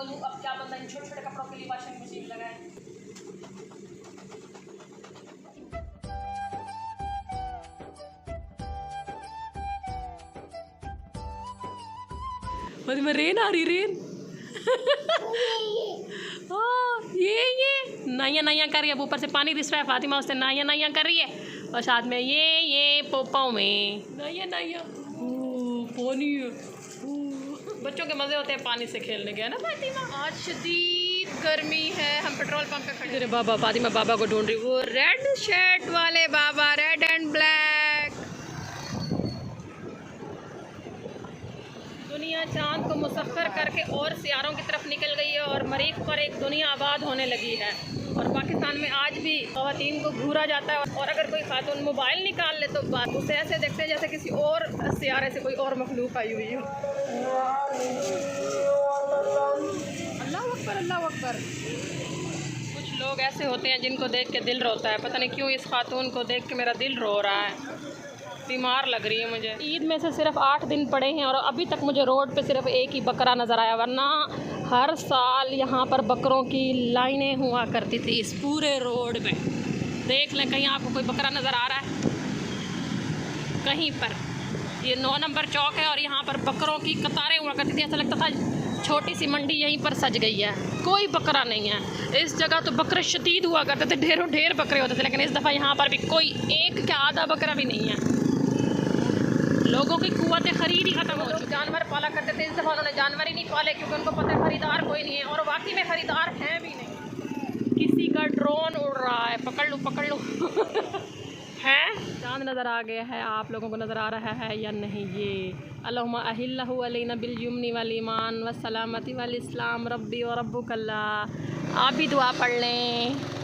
बोलूँ, अब क्या बंदा इन छोटे छोटे कपड़ों के लिए वॉशिंग मशीन लगाए। में रेन आ रही, रेन ये नाइया नाइया कर रही है। अब ऊपर से पानी रिस रहा है, फातिमा उससे नाइया नाइया कर रही है और साथ में ये पोपाओं में नाइया नाइया पानी। बच्चों के मज़े होते हैं पानी से खेलने के, है ना फातिमा। आज शदीद गर्मी है, हम पेट्रोल पंप पे खड़े। बाबा, फातिमा बाबा को ढूंढ रही, वो रेड शर्ट वाले बाबा, रेड एंड ब्लैक। दुनिया चांद को मुसख्खर करके और सियारों की तरफ निकल गई है और मरीख पर एक दुनिया आबाद होने लगी है। और पाकिस्तान में आज भी ख़वातीन को घूरा जाता है और अगर कोई खातून मोबाइल निकाल ले तो बात उसे ऐसे देखते हैं जैसे किसी और सियारे से कोई और मखलूक आई हुई हो। अल्लाह अकबर, अल्लाह अकबर। कुछ लोग ऐसे होते हैं जिनको देख के दिल रोता है। पता नहीं क्यों इस खातून को देख के मेरा दिल रो रहा है, बीमार लग रही है मुझे। ईद में से सिर्फ 8 दिन पड़े हैं और अभी तक मुझे रोड पे सिर्फ एक ही बकरा नज़र आया, वरना हर साल यहाँ पर बकरों की लाइनें हुआ करती थी इस पूरे रोड में। देख लें कहीं आपको कोई बकरा नज़र आ रहा है कहीं पर। ये 9 नंबर चौक है और यहाँ पर बकरों की कतारें हुआ करती थी। ऐसा लगता था छोटी सी मंडी यहीं पर सज गई है, कोई बकरा नहीं है इस जगह। तो बकरे शदीद हुआ करते थे, ढेरों ढेर बकरे होते थे, लेकिन इस दफ़ा यहाँ पर भी कोई एक क्या आधा बकरा भी नहीं है। लोगों की कुव्वतें खरीद ही खत्म हो चुकी। जानवर पाला करते थे, इस दफ़ा उन्होंने जानवर ही नहीं पाले क्योंकि उनको पता है खरीदार कोई नहीं है और वाकई में खरीदार है भी नहीं। किसी का ड्रोन उड़ रहा है, पकड़ लो है। चांद नज़र आ गया है, आप लोगों को नज़र आ रहा है या नहीं? ये अल्लाहुम्मा अहिल्लहु अलैना बिल युम्नि वल ईमान व सलामती वल इस्लाम रब्बी व रब्बुकल्लाह। आप भी दुआ पढ़ लें।